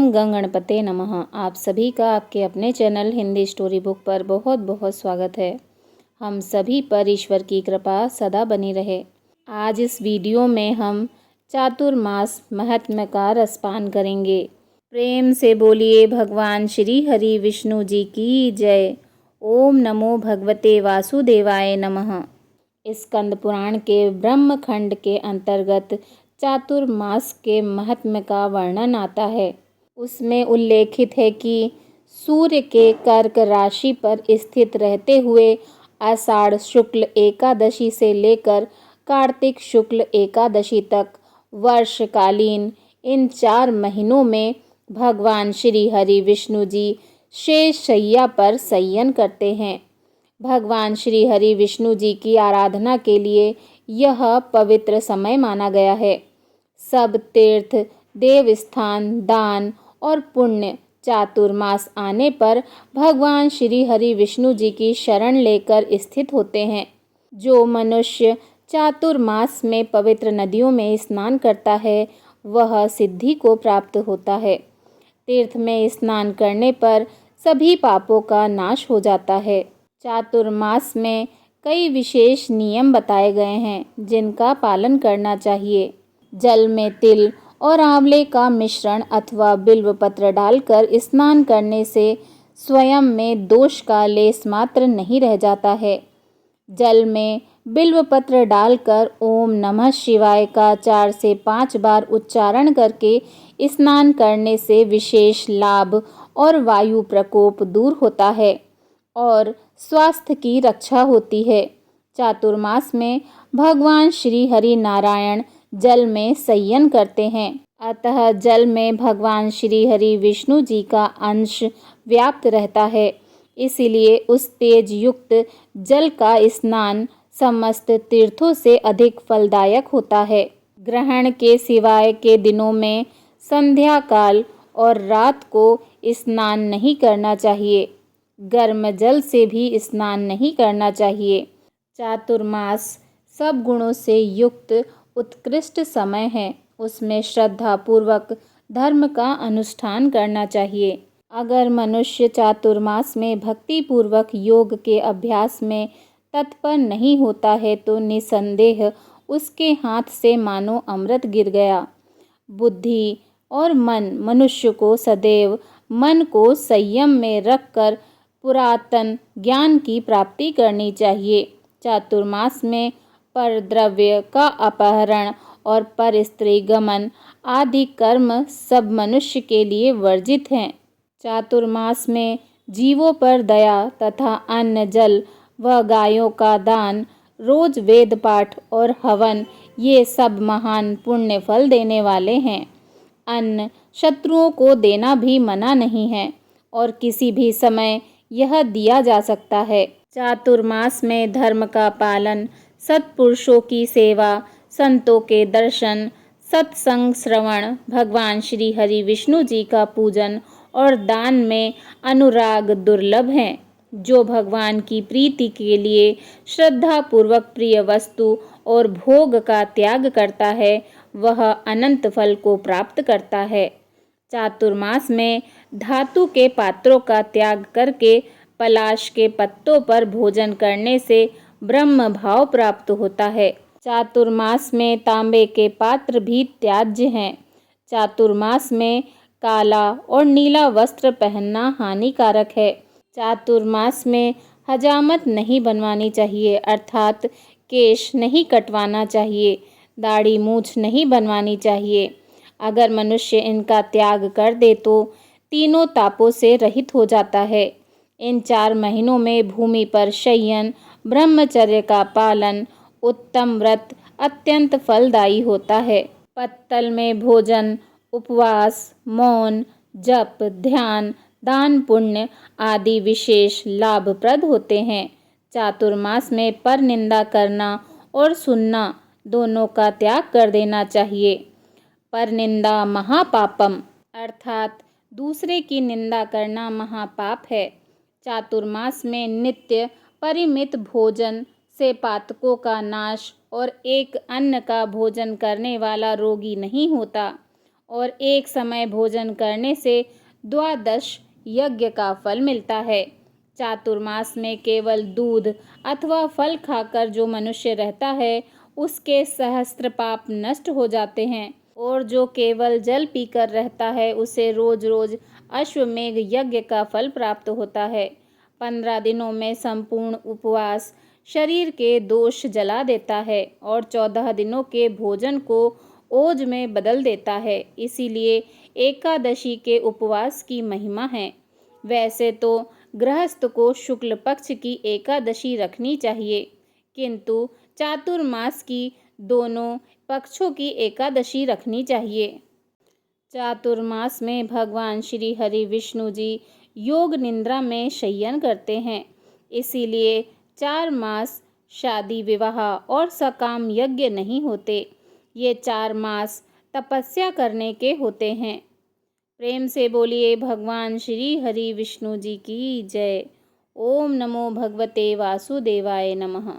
ओम गणपते नमः। आप सभी का आपके अपने चैनल हिंदी स्टोरी बुक पर बहुत बहुत स्वागत है। हम सभी पर ईश्वर की कृपा सदा बनी रहे। आज इस वीडियो में हम चातुर्मास महात्म्य का रसपान करेंगे। प्रेम से बोलिए भगवान श्री हरि विष्णु जी की जय। ओम नमो भगवते वासुदेवाय नमः। स्कंद पुराण के ब्रह्मखंड के अंतर्गत चातुर्मास के महात्म्य का वर्णन आता है। उसमें उल्लेखित है कि सूर्य के कर्क राशि पर स्थित रहते हुए आषाढ़ शुक्ल एकादशी से लेकर कार्तिक शुक्ल एकादशी तक वर्षकालीन इन 4 महीनों में भगवान श्री हरि विष्णु जी शेष शैया पर शयन करते हैं। भगवान श्री हरि विष्णु जी की आराधना के लिए यह पवित्र समय माना गया है। सब तीर्थ, देव स्थान, दान और पुण्य चातुर्मास आने पर भगवान श्री हरि विष्णु जी की शरण लेकर स्थित होते हैं। जो मनुष्य चातुर्मास में पवित्र नदियों में स्नान करता है वह सिद्धि को प्राप्त होता है। तीर्थ में स्नान करने पर सभी पापों का नाश हो जाता है। चातुर्मास में कई विशेष नियम बताए गए हैं जिनका पालन करना चाहिए। जल में तिल और आंवले का मिश्रण अथवा बिल्व पत्र डालकर स्नान करने से स्वयं में दोष का लेस मात्र नहीं रह जाता है। जल में बिल्व पत्र डालकर ओम नमः शिवाय का 4 से 5 बार उच्चारण करके स्नान करने से विशेष लाभ और वायु प्रकोप दूर होता है और स्वास्थ्य की रक्षा होती है। चातुर्मास में भगवान श्री हरि नारायण जल में शयन करते हैं, अतः जल में भगवान श्री हरि विष्णु जी का अंश व्याप्त रहता है। इसीलिए उस तेज युक्त जल का स्नान समस्त तीर्थों से अधिक फलदायक होता है। ग्रहण के सिवाय के दिनों में संध्या काल और रात को स्नान नहीं करना चाहिए। गर्म जल से भी स्नान नहीं करना चाहिए। चातुर्मास सब गुणों से युक्त उत्कृष्ट समय है। उसमें श्रद्धा पूर्वक धर्म का अनुष्ठान करना चाहिए। अगर मनुष्य चातुर्मास में भक्ति पूर्वक योग के अभ्यास में तत्पर नहीं होता है तो निसंदेह उसके हाथ से मानो अमृत गिर गया। बुद्धि और मन मनुष्य को सदैव मन को संयम में रखकर पुरातन ज्ञान की प्राप्ति करनी चाहिए। चातुर्मास में पर द्रव्य का अपहरण और पर स्त्री गमन आदि कर्म सब मनुष्य के लिए वर्जित हैं। चातुर्मास में जीवों पर दया तथा अन्न जल व गायों का दान, रोज वेद पाठ और हवन ये सब महान पुण्य फल देने वाले हैं। अन्न शत्रुओं को देना भी मना नहीं है और किसी भी समय यह दिया जा सकता है। चातुर्मास में धर्म का पालन, सत्पुरुषों की सेवा, संतों के दर्शन, सत्संग श्रवण, भगवान श्री हरि विष्णु जी का पूजन और दान में अनुराग दुर्लभ हैं। जो भगवान की प्रीति के लिए श्रद्धा पूर्वक प्रिय वस्तु और भोग का त्याग करता है वह अनंत फल को प्राप्त करता है। चातुर्मास में धातु के पात्रों का त्याग करके पलाश के पत्तों पर भोजन करने से ब्रह्म भाव प्राप्त होता है। चातुर्मास में तांबे के पात्र भी त्याज्य हैं। चातुर्मास में काला और नीला वस्त्र पहनना हानिकारक है। चातुर्मास में हजामत नहीं बनवानी चाहिए, अर्थात केश नहीं कटवाना चाहिए, दाढ़ी मूछ नहीं बनवानी चाहिए। अगर मनुष्य इनका त्याग कर दे तो तीनों तापों से रहित हो जाता है। इन 4 महीनों में भूमि पर शयन, ब्रह्मचर्य का पालन, उत्तम व्रत अत्यंत फलदायी होता है। पत्तल में भोजन, उपवास, मौन, जप, ध्यान, दान पुण्य आदि विशेष लाभप्रद होते हैं। चातुर्मास में पर निंदा करना और सुनना दोनों का त्याग कर देना चाहिए। पर निंदा महापापम अर्थात दूसरे की निंदा करना महापाप है। चातुर्मास में नित्य परिमित भोजन से पातकों का नाश और एक अन्न का भोजन करने वाला रोगी नहीं होता और एक समय भोजन करने से द्वादश यज्ञ का फल मिलता है। चातुर्मास में केवल दूध अथवा फल खाकर जो मनुष्य रहता है उसके सहस्त्र पाप नष्ट हो जाते हैं, और जो केवल जल पीकर रहता है उसे रोज रोज अश्वमेघ यज्ञ का फल प्राप्त होता है। 15 दिनों में संपूर्ण उपवास शरीर के दोष जला देता है और 14 दिनों के भोजन को ओज में बदल देता है। इसीलिए एकादशी के उपवास की महिमा है। वैसे तो गृहस्थ को शुक्ल पक्ष की एकादशी रखनी चाहिए, किंतु चातुर्मास की दोनों पक्षों की एकादशी रखनी चाहिए। चातुर्मास में भगवान श्री हरि विष्णु जी योग निद्रा में शयन करते हैं। इसीलिए 4 मास शादी विवाह और सकाम यज्ञ नहीं होते। ये 4 मास तपस्या करने के होते हैं। प्रेम से बोलिए भगवान श्री हरि विष्णु जी की जय। ओम नमो भगवते वासुदेवाय नमः।